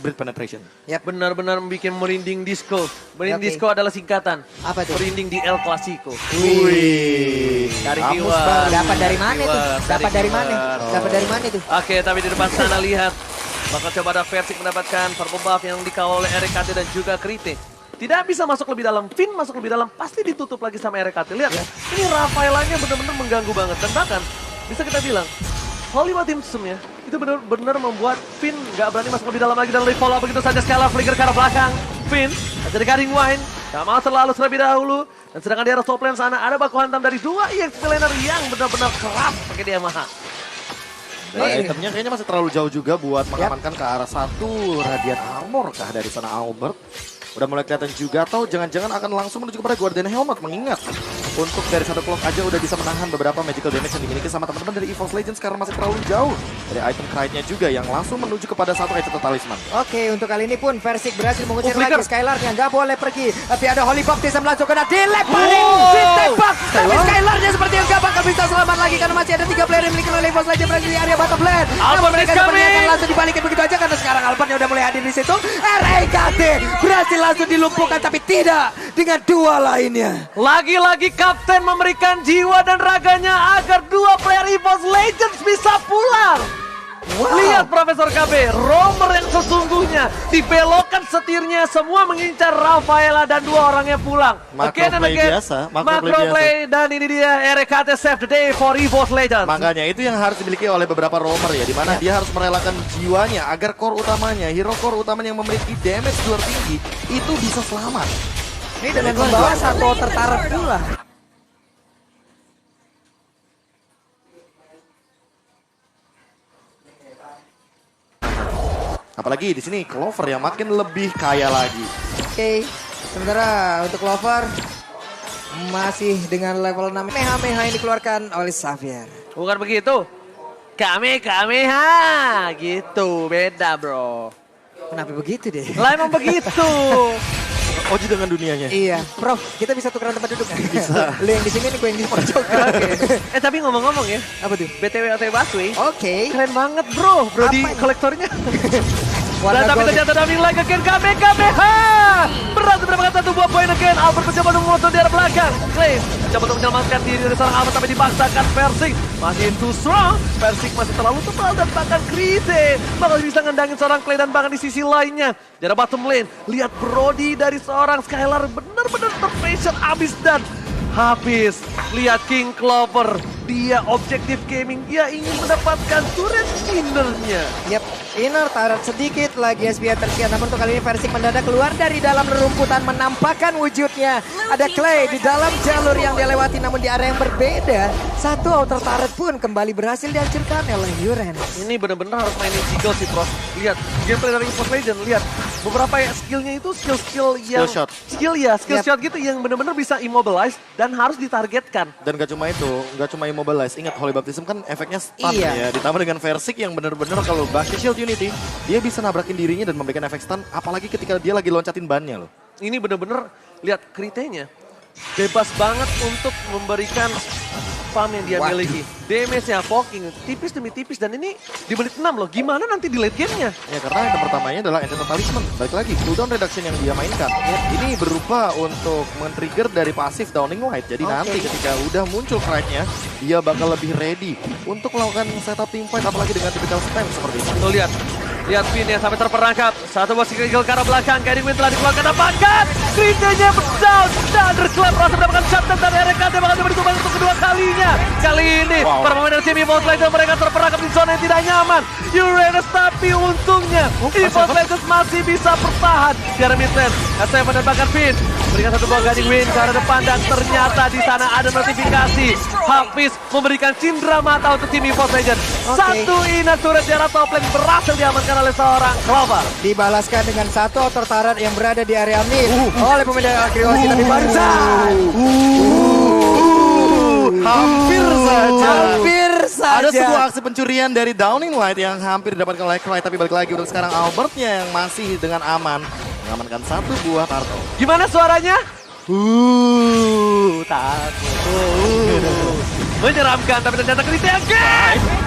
hybrid penetration. Benar-benar bikin merinding disco. Merinding disco adalah singkatan. Apa tuh? Merinding di El Clasico. Wih. Dari Kamus viewer. baru. Dapat dari mana tuh? Viewer, Dapat dari mana? viewer. Dapat dari mana tuh? Oke, tapi di depan sana lihat. Bakal coba ada Versik mendapatkan purple buff yang dikawal oleh RKT dan juga Krite. Tidak bisa masuk lebih dalam. Finn masuk lebih dalam, pasti ditutup lagi sama RKT. Lihat, ini Rafaelanya benar-benar mengganggu banget. Dan bahkan, bisa kita bilang, Holy Team ya, itu benar-benar membuat Finn nggak berani masuk lebih dalam lagi. Dan lebih follow begitu saja Skylar flicker ke arah belakang. Finn, jadi guarding wine, gak mau terlalu terlebih dahulu. Dan sedangkan di arah top lane sana, ada baku hantam dari dua EXP laner yang benar-benar keras pakai dia Yamaha. Nah, itemnya kayaknya masih terlalu jauh juga buat mengamankan ke arah satu Radiant Armor kah dari sana Albert. Udah mulai kelihatan juga atau jangan-jangan akan langsung menuju kepada Guardian Helmet. Mengingat untuk dari satu clock aja udah bisa menahan beberapa magical damage yang dimiliki sama teman-teman dari EVOS Legends karena masih terlalu jauh. Dari item Krite-nya juga yang langsung menuju kepada satu item talisman. Oke, untuk kali ini pun Versik berhasil mengusir flicker. lagi Skylarnya. Nggak boleh pergi. Tapi ada Holy Baptism langsung kena dilemparin. Wow. Ditembak. Tapi Skylarnya seperti yang gak bakal bisa selamat lagi. Karena masih ada 3 player yang dimiliki oleh EVOS Legends berada di area bottom lane. Albert Namun mereka is sepertinya akan coming. langsung dibalikin begitu aja. Karena sekarang Albertnya udah mulai hadir di situ. RKT berhasil langsung dilumpuhkan. Tapi tidak dengan dua lainnya. Lagi-lagi kapten memberikan jiwa dan raganya agar dua player EVOS Legends bisa pulang. Wow. Lihat Profesor KB, roamer yang sesungguhnya dibelokkan setirnya, semua mengincar Rafaela dan dua orangnya pulang. Macro Again and play again, biasa, macro macro play play dan ini dia RKT save the day for EVOS Legends. Makanya itu yang harus dimiliki oleh beberapa roamer ya, dimana dia harus merelakan jiwanya agar core utamanya, hero core utamanya yang memiliki damage luar tinggi itu bisa selamat. Ini dengan membawa satu tertarik pula. Apalagi di sini Clover yang makin lebih kaya lagi. Oke, sementara untuk Clover masih dengan level 6. Meha-meha yang dikeluarkan oleh Xavier. Bukan begitu, Kamehameha gitu, beda bro. Kenapa begitu deh? Lah emang begitu. Oji dengan dunianya. Iya, Prof, kita bisa tukeran tempat duduk nggak? Bisa. Lu yang di sini nih, gue yang di pojok. Oke. Tapi ngomong-ngomong ya, Apa tuh? BTW OTW Busway, Oke. keren banget bro, Brody Apa ini? kolektornya. Warna Dan tapi gold. ternyata dumping lagi again Kamehameha. Berhasil mendapatkan satu buah poin again. Albert mencoba untuk memotong di arah belakang. Clay mencoba untuk menyelamatkan diri dari seorang Albert tapi dipaksakan Versik. Masih too strong. Versik masih terlalu tebal dan bahkan Krite bakal bisa ngendangin seorang Clay dan bahkan di sisi lainnya. Di arah bottom lane, lihat Brody dari seorang Skylar benar-benar terpressure abis dan habis. Lihat King Clover, dia objektif gaming, dia ingin mendapatkan turret innernya. Yap, inner tarat sedikit lagi SBI tersiar. Namun untuk kali ini Versik mendadak keluar dari dalam rerumputan menampakkan wujudnya. Ada Clay di dalam jalur yang dia lewati namun di area yang berbeda. Satu outer turret pun kembali berhasil dihancurkan oleh Yuren. Ini benar-benar harus mainin Seagull sih, Prof. Lihat, gameplay dari EVOS Legends, lihat. Beberapa ya skillnya itu skill-skill yang... Skill shot. Skill shot gitu yang benar-benar bisa immobilize dan harus ditargetkan. Dan gak cuma itu, gak cuma immobilize. Ingat Holy Baptism kan efeknya stun Iya. ya. Ditambah dengan Versik yang benar-benar kalau Bastion Shield Unity, dia bisa nabrakin dirinya dan memberikan efek stun. Apalagi ketika dia lagi loncatin bannya loh. Ini benar-benar, lihat Krite-nya. Bebas banget untuk memberikan farm yang dia Waduh. miliki. Damage-nya, poking, tipis demi tipis. Dan ini di menit 6 loh. Gimana nanti di late game-nya? Ya karena item pertamanya adalah Enchanted Talisman. Balik lagi, cooldown reduction yang dia mainkan. Ini berupa untuk men-trigger dari pasif Downing Light. Jadi nanti ketika udah muncul Krite-nya, dia bakal lebih ready untuk melakukan setup team fight. Apalagi dengan typical spam seperti ini. Tuh lihat. Lihat Finn yang sampai terperangkap. Satu buah single ke arah belakang. Guiding Wind telah dikeluarkan. Dapatkan. Krite-nya down. Thunderclap berhasil mendapatkan shutdown dari RKT. Bakal coba ditumbang untuk kedua kalinya. Kali ini para pemain dari tim EVOS Legends mereka terperangkap di zona yang tidak nyaman. Uranus tapi untungnya EVOS Legends masih bisa bertahan. Di arah mid lane. SM dan bahkan Finn berikan satu buah Guiding Wind ke arah depan. Dan ternyata di sana ada notifikasi. Hafiz memberikan cindera mata untuk tim EVOS Legends. Satu inner turret di arah top lane berhasil diamankan oleh seorang Clover. Dibalaskan dengan satu outer turret yang berada di area mid oleh pemain dari Akriosi. Tapi barusan Hampir saja. hampir saja. Ada sebuah aksi pencurian dari Downing Light yang hampir didapatkan oleh Krite. Tapi balik lagi untuk sekarang Albertnya yang masih dengan aman mengamankan satu buah turtle. Gimana suaranya? Takut. menyeramkan, tapi ternyata Krite yang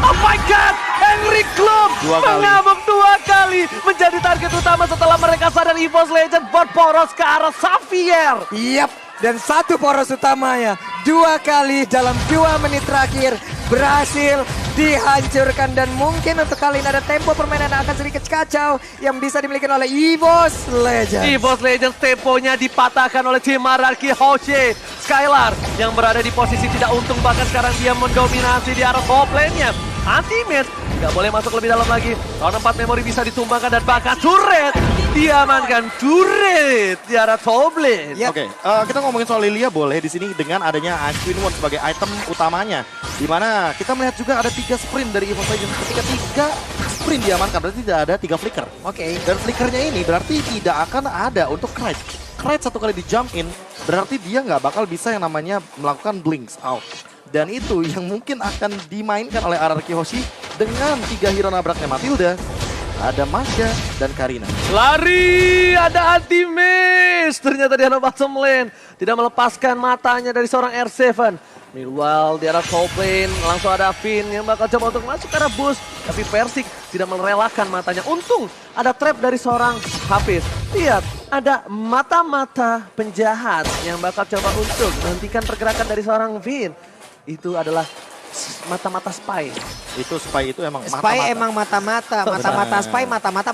oh my god, Angry Club 2 kali. mengamuk 2 kali menjadi target utama setelah mereka sadar EVOS Legend berporos ke arah Xavier. Yap, dan satu poros utamanya 2 kali dalam 2 menit terakhir berhasil dihancurkan. Dan mungkin untuk kali ini ada tempo permainan yang akan sedikit kacau yang bisa dimiliki oleh EVOS Legends. EVOS Legends temponya dipatahkan oleh tim Mararki Hoshi. Skylar yang berada di posisi tidak untung, bahkan sekarang dia mendominasi di arah top lane-nya. Anti-match nggak boleh masuk lebih dalam lagi. Round 4 memori bisa ditumbangkan dan bahkan turret diamankan, turret di arah top lane. Yep. Oke, kita ngomongin soal Lilia boleh di sini dengan adanya Ice Queen Wand sebagai item utamanya. Di mana kita melihat juga ada 3 sprint dari EVOS Legends. Ketika 3 sprint diamankan berarti tidak ada 3 flicker. Oke. Dan flickernya ini berarti tidak akan ada untuk Knight. Knight 1 kali di jump in berarti dia nggak bakal bisa yang namanya melakukan blinks out. Dan itu yang mungkin akan dimainkan oleh RRQ Hoshi dengan 3 hero nabraknya Matilda. Ada Masya dan Karina. Lari, ada anti-miss. Ternyata di arah bottom lane. Tidak melepaskan matanya dari seorang R7. Meanwhile di arah top lane langsung ada Finn yang bakal coba untuk masuk ke arah boost. Tapi Persik tidak merelakan matanya. Untung ada trap dari seorang Hafiz. Lihat, ada mata-mata penjahat yang bakal coba untuk menghentikan pergerakan dari seorang Finn. Itu adalah mata-mata spy. Itu spy itu emang Spy mata-mata. emang mata-mata, mata-mata spy, mata-mata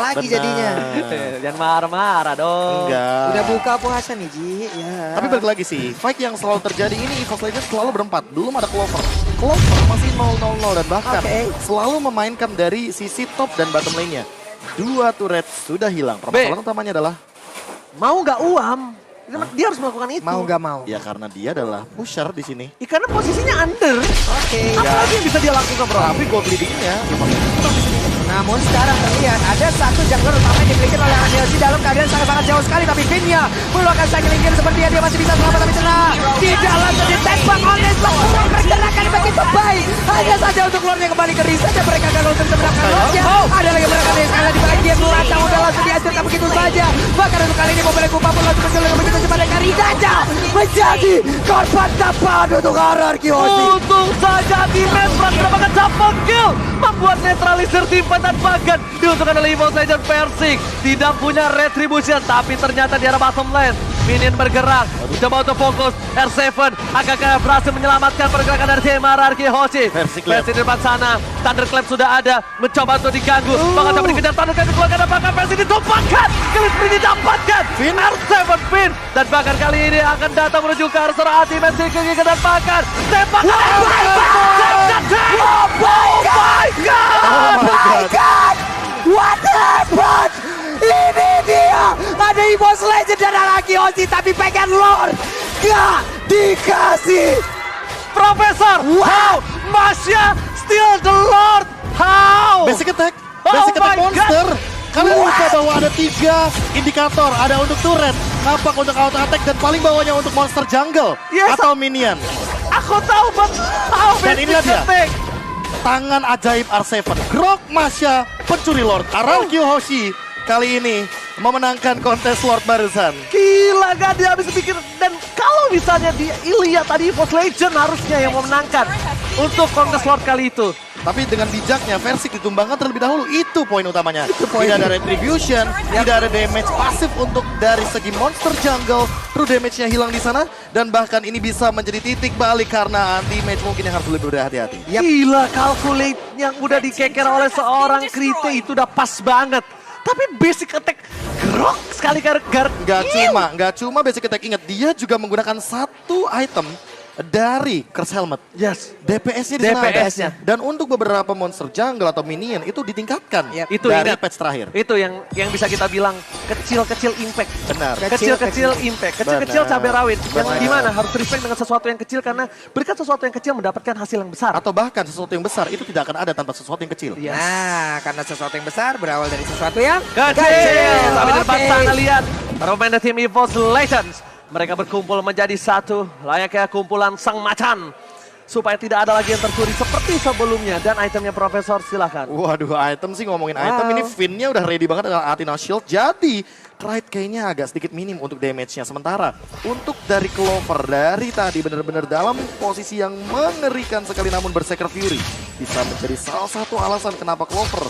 lagi Benar. jadinya. Jangan marah-marah dong. Enggak. Udah buka puasa nih Ji, ya. Tapi balik lagi sih, fight yang selalu terjadi ini EVOS Legends selalu berempat. Belum ada Clover. Clover masih 0-0 dan bahkan Oke. selalu memainkan dari sisi top dan bottom lane-nya. 2 turret sudah hilang. Permasalahan utamanya adalah Mau nggak Uam? Dia harus melakukan itu. Mau gak mau. ya karena dia adalah pusher di sini. Ya, karena posisinya under. Oke. Apa lagi yang bisa dia lakukan, bro? Tapi gold leading-nya EVOS Legends tetap di sini. Namun sekarang terlihat ada satu jungler utama yang dimiliki oleh Angelsi dalam keadaan sangat-sangat jauh sekali. Tapi Vinnya meluangkan cycling gear sepertinya dia masih bisa selamat tapi kena di dalam ditembak oleh seorang pergerakan begitu baik. Hanya saja untuk Lordnya kembali ke reset dan mereka gagal untuk mendapatkan Lordnya. Ada lagi mereka yang sekali di bagian belakang udah langsung dihancurkan begitu saja. Bahkan untuk kali ini mobil Kupa pun langsung menculik begitu cepat dan Karinanya menjadi korban tepat untuk RRQ Hoshi. Untung saja di match mendapatkan double kill. Membuat netralisir tim dan bahkan diuntungkan oleh EVOS Legends. Persik tidak punya retribution, tapi ternyata di arah bottom lane minion bergerak, coba untuk fokus. R7 agak berhasil menyelamatkan pergerakan dari tim RRQ Hoshi. Persik Persik di depan sana, Thunderclap sudah ada, mencoba untuk diganggu, bakal coba dikejar Thunderclap dikeluarkan dan bahkan Persik ditumpahkan, Killers Spree didapatkan, Finn. R7 Finn, dan bahkan kali ini akan datang menuju ke arah seorang ultimate Siki dan bahkan tembakan. Oh my God! Oh my God. What happened? Ini dia, ada EVOS Legend dan lagi Hoshi tapi pengen Lord gak dikasih. Profesor, how? Masya still the Lord, how? Basic attack, Oh basic attack my monster. Kalian What? lupa bahwa ada 3 indikator, ada untuk turret, napak untuk auto attack dan paling bawahnya untuk monster jungle Yes. atau minion. Aku tahu, but how? Dan basic inilah dia. attack? Tangan ajaib R7, Grok Masya, pencuri Lord, RRQ Hoshi kali ini memenangkan kontes Lord barusan. Gila, gak dia habis pikir. Dan kalau misalnya di Ilya tadi EVOS Legend harusnya yang memenangkan untuk kontes Lord kali itu. Tapi dengan bijaknya Persik ditumbangkan terlebih dahulu, itu poin utamanya. poin. Tidak ada retribution, tidak ada damage pasif untuk dari segi monster jungle. True damage-nya hilang di sana dan bahkan ini bisa menjadi titik balik karena anti-mage mungkin yang harus lebih berhati-hati. Yap. Gila, calculate yang udah dikeker oleh seorang Krite itu udah pas banget. Tapi basic attack Grok sekali gar. Nggak cuma basic attack, ingat dia juga menggunakan satu item dari Curse Helmet. Yes. DPS-nya di sana ada. DPS-nya. Dan untuk beberapa monster jungle atau minion itu ditingkatkan Yap. Itu dari ingat. patch terakhir. Itu yang bisa kita bilang kecil-kecil impact. Benar. Kecil-kecil impact, kecil-kecil Benar. cabai rawit. Yang Benar. dimana harus respect dengan sesuatu yang kecil karena berkat sesuatu yang kecil mendapatkan hasil yang besar. Atau bahkan sesuatu yang besar itu tidak akan ada tanpa sesuatu yang kecil. Yes. Nah, karena sesuatu yang besar berawal dari sesuatu yang Kecil. Tapi di depan Oke. sana lihat para pemain tim EVOS Legends. Mereka berkumpul menjadi satu layaknya kumpulan sang macan. supaya tidak ada lagi yang tercuri seperti sebelumnya. Dan itemnya Profesor silahkan. Waduh, item sih ngomongin item ini Finn-nya udah ready banget dengan Athena Shield. Jadi Pride kayaknya agak sedikit minim untuk damage-nya. Sementara untuk dari Clover dari tadi benar-benar dalam posisi yang mengerikan sekali namun Berserker Fury bisa menjadi salah satu alasan kenapa Clover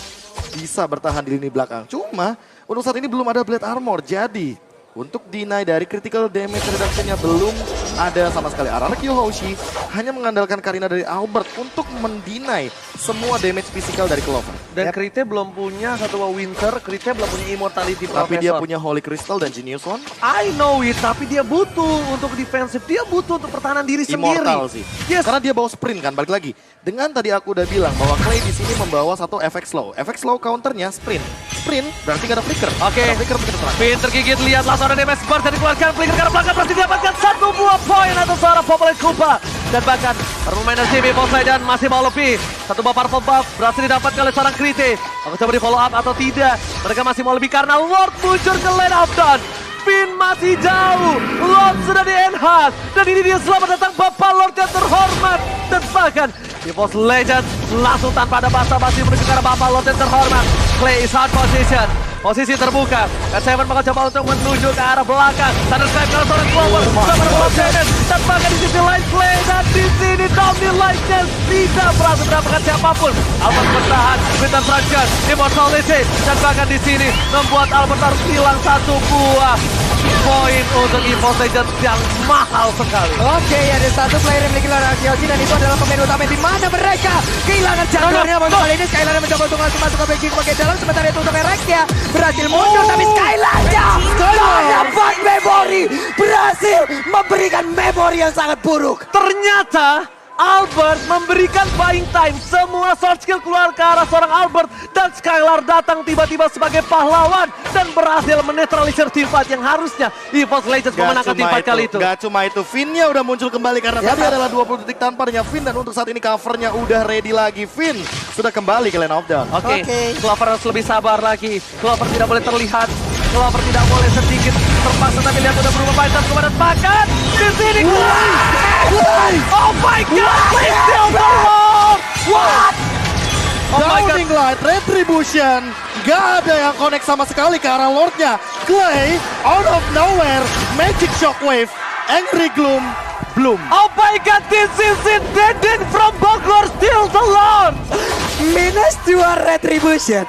bisa bertahan di lini belakang. Cuma untuk saat ini belum ada Blade Armor. Jadi untuk deny dari critical damage reduction-nya belum ada sama sekali. RRQ Hoshi hanya mengandalkan Karina dari Albert untuk mendinai semua damage fisikal dari Clover. Dan Krite belum punya satu Winter, Krite belum punya Immortality Professor. Tapi dia punya Holy Crystal dan Genius One. I know it, tapi dia butuh untuk defensif, dia butuh untuk pertahanan diri sendiri. Immortal sih. Yes. Karena dia bawa sprint kan, balik lagi. Dengan tadi aku udah bilang bahwa Clay di sini membawa satu efek slow. Efek slow counternya sprint. Sprint berarti gak ada flicker. Oke. Ada flicker mungkin terang. Finn tergigit, lihat langsung ada damage bar dan dikeluarkan. Flicker ke arah belakang berhasil didapatkan satu buah poin atas seorang Populate Koopa. Dan bahkan pemain dari CB Poseidon masih mau lebih. Satu buah purple buff berhasil didapatkan oleh seorang Krite. Aku coba di follow up atau tidak. Mereka masih mau lebih karena Lord muncul ke lane of dawn. Finn masih jauh, Lord sudah di-enhance. Dan ini dia selamat datang Bapak Lord yang terhormat. Dan bahkan EVOS Legends langsung tanpa ada basa-basi menuju ke arah Bapak Lord yang terhormat. Clay is hard position, posisi terbuka. Dan Seven bakal coba untuk menuju ke arah belakang. Thunder Skype karena seorang Clover, sama Rob Dennis. Dan bahkan di sisi lain Clay dan di sini Downhill Lightning tidak berhasil mendapatkan siapapun. Albert bertahan, Winter Fraction, Immortality. Dan bahkan di sini membuat Albert harus hilang satu buah poin untuk EVOS Legends yang mahal sekali. Oke, ada satu player yang memiliki lawan Arkeologi dan itu adalah pemain utama di mana mereka kehilangan jadwalnya. Kali ini Skylar yang mencoba untuk langsung masuk ke backing bagian dalam, sementara itu untuk Erexia berhasil mundur, tapi Skylar-nya dapat memori, berhasil memberikan memori yang sangat buruk. Ternyata Albert memberikan buying time, semua sword skill keluar ke arah seorang Albert dan Skylar datang tiba-tiba sebagai pahlawan dan berhasil menetralisir team fight yang harusnya EVOS Legends memenangkan team fight kali itu. Gak cuma itu, Finn-nya udah muncul kembali karena tadi adalah 20 detik tanpa adanya Finn dan untuk saat ini covernya udah ready lagi. Finn sudah kembali ke lane of dawn. Oke, Clover harus lebih sabar lagi. Clover tidak boleh terlihat, Clover tidak boleh sedikit terpaksa, tapi lihat udah berubah fighter kepada Pakat. Di sini Clay! Oh my god! Clay still the Lord! What? Oh my god! Downing Light, Retribution, gak ada yang connect sama sekali ke arah Lordnya. Clay, out of nowhere, Magic Shockwave, Angry Gloom, Bloom. Oh my god, this is it! Dead from Bogor, still the Lord! Minus 2 Retribution.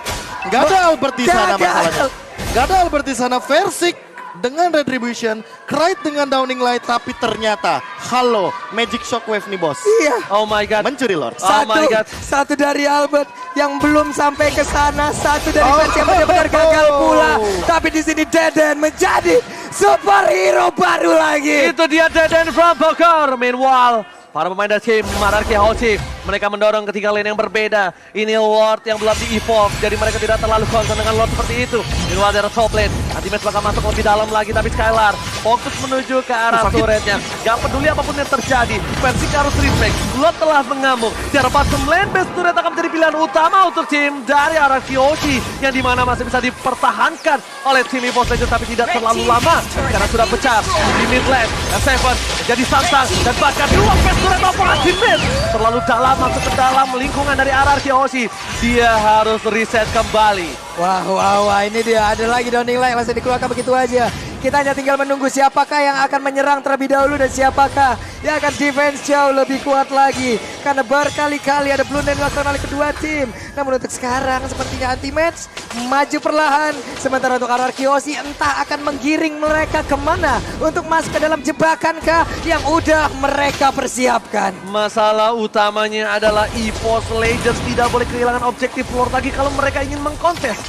Gak ada Albert di sana Gagal. masalahnya. Gak ada Albert di sana, Versik dengan Retribution, Krite dengan Downing Light, tapi ternyata, halo, Magic Shockwave nih bos. Iya. Oh my god. Mencuri Lord. Oh my God. Satu dari Albert yang belum sampai ke sana, satu dari fans yang benar-benar gagal pula. Tapi di sini Deden menjadi superhero baru lagi. Itu dia Deden from Bogor. Meanwhile, para pemain dari tim Mararki Hoshi, mereka mendorong ketiga lane yang berbeda. Ini Lord yang belum di-evolve, jadi mereka tidak terlalu concern dengan Lord seperti itu. Meanwhile dari top lane, Anti-Match bakal masuk lebih dalam lagi, tapi Skylar fokus menuju ke arah turretnya. Gak peduli apapun yang terjadi, Versik harus respect. Lord telah mengamuk. Di arah bottom lane, base turret akan menjadi pilihan utama untuk tim dari Ararki Hoshi, yang dimana masih bisa dipertahankan oleh tim EVOS Legends, tapi tidak terlalu lama karena sudah pecah di mid lane. S7 jadi santang dan bahkan dua base turret maupun Anti-Match terlalu dalam masuk ke dalam lingkungan dari Ararki Hoshi. Dia harus reset kembali. Wah, ini dia. Ada lagi Downing Light, langsung dikeluarkan begitu aja. Kita hanya tinggal menunggu siapakah yang akan menyerang terlebih dahulu dan siapakah yang akan defense jauh lebih kuat lagi. Karena berkali-kali ada blue lane dilakukan oleh kedua tim. Namun untuk sekarang sepertinya Anti-Match maju perlahan. Sementara untuk Ararki Hoshi entah akan menggiring mereka kemana untuk masuk ke dalam jebakan kah yang udah mereka persiapkan. Masalah utamanya adalah EVOS Legends tidak boleh kehilangan objektif Lord lagi kalau mereka ingin mengkontes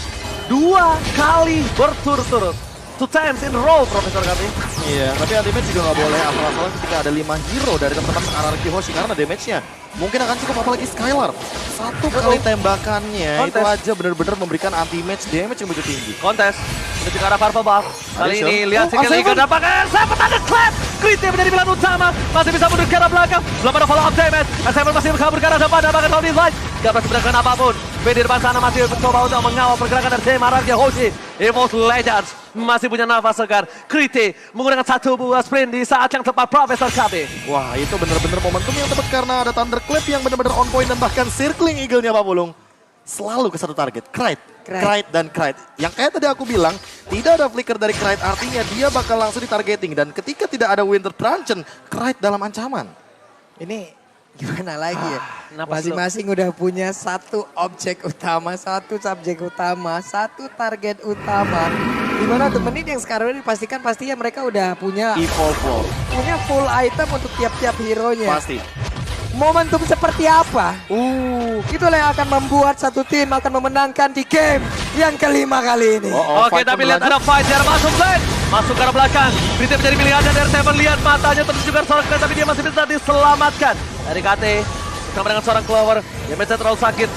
2 kali berturut-turut. 2 times in a row, Profesor kami. Iya, tapi Anti-Match juga nggak boleh asal-asalan ketika ada 5 hero dari teman-teman Ararki Hoshi karena damage-nya mungkin akan cukup, apalagi Skylar. Satu kali tembakannya itu aja benar-benar memberikan Anti-Match damage yang begitu tinggi. Kontes menuju ke arah Purple Buff. Kali ini lihat Oh, sekali Seven. dampaknya. Seven ada clap. Krite menjadi pilihan utama. Masih bisa mundur ke arah belakang. Belum ada follow up damage. Seven masih kabur ke arah depan. Dampaknya Tony Light. Gak berhasil mendapatkan apapun. B di depan sana masih mencoba untuk mengawal pergerakan dari tim Ararki Hoshi. EVOS Legends masih punya nafas segar. Krite menggunakan satu buah sprint di saat yang tepat Profesor KB. Wah, itu benar-benar momentum yang tepat karena ada Thunderclap yang benar-benar on point dan bahkan circling eagle-nya Pak Pulung. Selalu ke satu target, Krait dan Krait. Yang kayak tadi aku bilang, tidak ada flicker dari Krait, artinya dia bakal langsung ditargeting. Dan ketika tidak ada Winter Truncheon, Krait dalam ancaman. Ini gimana lagi ya? Kenapa Masing-masing udah punya satu objek utama, satu subjek utama, satu target utama. Dimana the menit yang sekarang ini dipastikan pastinya mereka udah punya Evolve. punya full item untuk tiap-tiap hero-nya. Pasti. Momentum seperti apa? Itulah yang akan membuat satu tim akan memenangkan di game yang kelima kali ini. Oke, tapi lihat ada fight Jar masuk lane. Masuk ke arah belakang. Krite menjadi pilihan dan R7 lihat matanya tertuju ke seorang Kate, tapi dia masih bisa diselamatkan. Dari KT bersama dengan seorang Clover. Damage-nya terlalu sakit.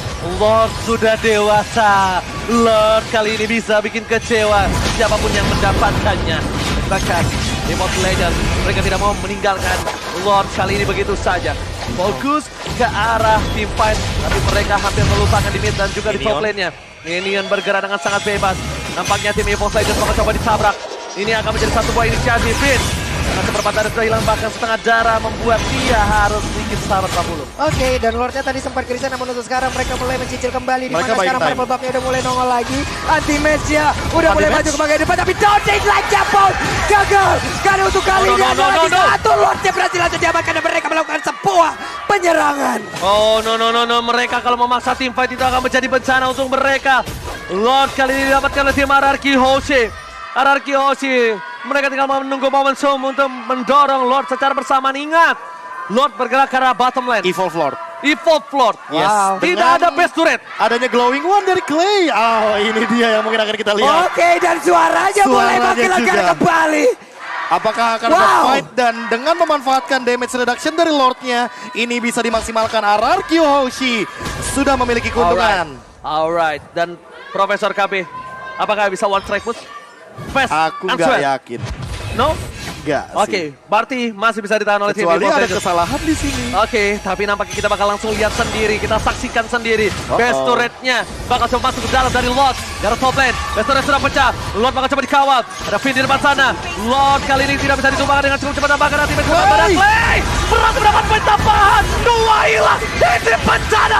Lord sudah dewasa. Lord kali ini bisa bikin kecewa siapapun yang mendapatkannya. Bahkan di Mobile Legends mereka tidak mau meninggalkan Lord kali ini begitu saja. Fokus ke arah team fight, tapi mereka hampir melupakan di mid dan juga di top lane-nya. Minion bergerak dengan sangat bebas. Nampaknya tim Evo Legends bakal coba ditabrak. Ini akan menjadi satu buah inisiasi. Finn karena seperempat darah sudah hilang, bahkan setengah darah membuat dia harus sedikit syarat 40. Oke, dan Lordnya tadi sempat krisis, namun untuk sekarang mereka mulai mencicil kembali. Dimana Mereka sekarang buying purple buff-nya udah mulai nongol lagi. Anti-match-nya udah mulai maju ke bagian depan, tapi Dodge like jump gagal. Karena untuk kali ini ada lagi satu Lordnya berhasil langsung diamankan dan mereka melakukan sebuah penyerangan. Oh no, mereka kalau memaksa tim fight itu akan menjadi bencana untuk mereka. Lord kali ini didapatkan oleh tim RRQ Hoshi. Mereka tinggal menunggu momentum untuk mendorong Lord secara bersamaan. Ingat, Lord bergerak ke arah bottom lane. Evolve Lord. Yes. Tidak ada best turret. Adanya glowing one dari Clay. Ini dia yang mungkin akan kita lihat. Oke, dan suaranya mulai makin juga. legar kembali. Apakah akan ada fight dan dengan memanfaatkan damage reduction dari Lordnya, ini bisa dimaksimalkan. RRQ Hoshi sudah memiliki keuntungan. Alright. Dan Profesor KB, apakah bisa one strike push? Fast Aku and nggak sweat. yakin. No? Enggak sih. Oke, berarti masih bisa ditahan oleh tim Kecuali Evo ada Legends. kesalahan di sini. Oke, tapi nampaknya kita bakal langsung lihat sendiri. Kita saksikan sendiri. Best turret-nya bakal coba masuk ke dalam dari Lord. Dari top lane. Best turret sudah pecah. Lord bakal coba dikawal. Ada Finn di depan sana. Lord kali ini tidak bisa ditumbangkan dengan cukup cepat. Nampaknya nanti Clay! Berhasil mendapat poin tambahan. Dua hilang. Ini bencana.